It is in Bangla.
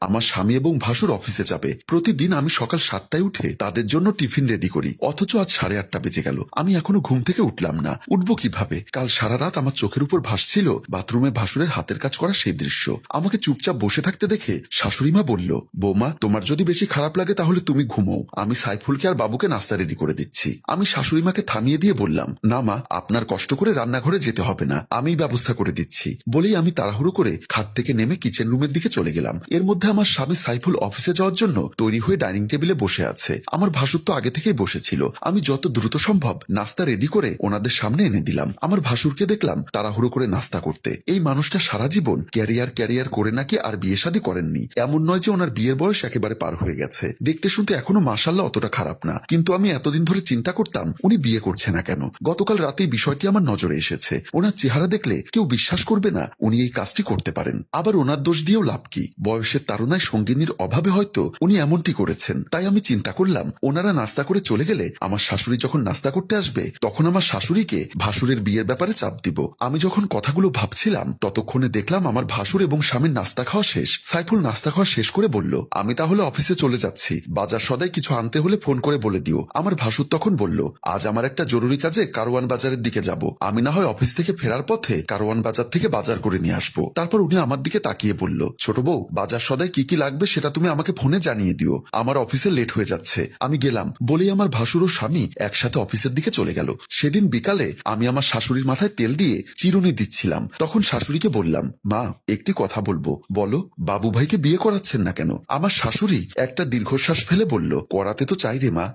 আমার স্বামী এবং ভাসুর অফিসে যাবে। প্রতিদিন আমি সকাল 7টায় উঠে তাদের জন্য টিফিন রেডি করি, অথচ আজ 8:30 বেজে গেল। আমি এখনো ঘুম থেকে উঠলাম না। উঠবো কিভাবে? কাল সারা রাত আমার চোখের উপর ভাসছিল বাথরুমে ভাসুরের হাতের কাজ করা সেই দৃশ্য। আমাকে চুপচাপ বসে থাকতে দেখে শাশুড়িমা বলল, বৌমা, তোমার যদি বেশি খারাপ লাগে তাহলে তুমি ঘুমোও, আমি সাইফুলকে আর বাবুকে নাস্তা রেডি করে দিচ্ছি। আমি শাশুড়িমাকে থামিয়ে দিয়ে বললাম, না মা, আপনার কষ্ট করে রান্নাঘরে যেতে হবে না, আমিই ব্যবস্থা করে দিচ্ছি। বলেই আমি তাড়াহুড়ো করে খাট থেকে নেমে কিচেন রুমের দিকে চলে গেলাম। এর মধ্যে আমার স্বামী সাইফুল অফিসে যাওয়ার জন্য তৈরি হয়ে ডাইনিং টেবিলে বসে আছে। আমার ভাসুর তো আগে থেকেই বসেছিল। আমি যত দ্রুত সম্ভব নাস্তা রেডি করে ওনাদের সামনে এনে দিলাম। আমার ভাসুরকে দেখলাম তাড়াহুড়ো করে নাস্তা করতে। এই মানুষটা সারা জীবন ক্যারিয়ার করে নাকি আর বিয়ে শাদী করেননি। এমন নয় যে ওনার বিয়ের বয়স একেবারে পার হয়ে গেছে। দেখতে শুনতে এখনো মাশাআল্লাহ অতটা খারাপ না, কিন্তু আমি এতদিন ধরে চিন্তা করতাম উনি বিয়ে করছে না কেন। গতকাল রাতেই বিষয়টি আমার নজরে এসেছে। ওনার চেহারা দেখলে কেউ বিশ্বাস করবে না উনি এই কাজটি করতে পারেন। আবার ওনার দোষ দিয়েও লাভ কি? বয়সের তাড়নায় সঙ্গিনীর অভাবে হয়তো উনি এমনটি করেছেন। তাই আমি চিন্তা করলাম ওনারা নাস্তা করে চলে গেলে আমার শাশুড়ি যখন নাস্তা করতে আসবে তখন আমার শাশুড়িকে ভাসুরের বিয়ের ব্যাপারে চাপ দিব। আমি যখন কথাগুলো ভাবছিলাম ততক্ষণে দেখলাম আমার ভাসুর এবং স্বামীর নাস্তা খাওয়া শেষ। সাইফুল নাস্তা খাওয়া শেষ করে বলল, আমি তাহলে অফিসে চলে যাচ্ছি, বাজার সদাই কিছু আনতে হলে ফোন করে বলে দিও। আমার ভাসুর তখন বলল, আজ আমার একটা জরুরি কাজে কারওয়ান বাজারের দিকে যাব, আমি না হয় অফিস থেকে ফেরার পথে কারওয়ান বাজার থেকে বাজার করে নিয়ে আসবো। তারপর উনি আমার দিকে তাকিয়ে বলল, ছোট বউ, বাজার সদাই কি কি লাগবে সেটা তুমি আমাকে ফোনে জানিয়ে দিও, আমার অফিসে লেট হয়ে যাচ্ছে। আমি গেলাম। বলেই আমার ভাসুর ও স্বামী একসাথে অফিসের দিকে চলে গেল। সেদিন বিকালে আমি আমার শাশুড়ির মাথায় তেল দিয়ে চিরুনি দিচ্ছিলাম। তখন শাশুড়িকে বললাম, মা, একটি কথা বলবো। বলো। বাবু ভাইকে বিয়ে করাচ্ছেন না কেন? আমার শাশুড়ি একটা দীর্ঘশ্বাস ফেলে বলল, করাতে তো চাই রে মা,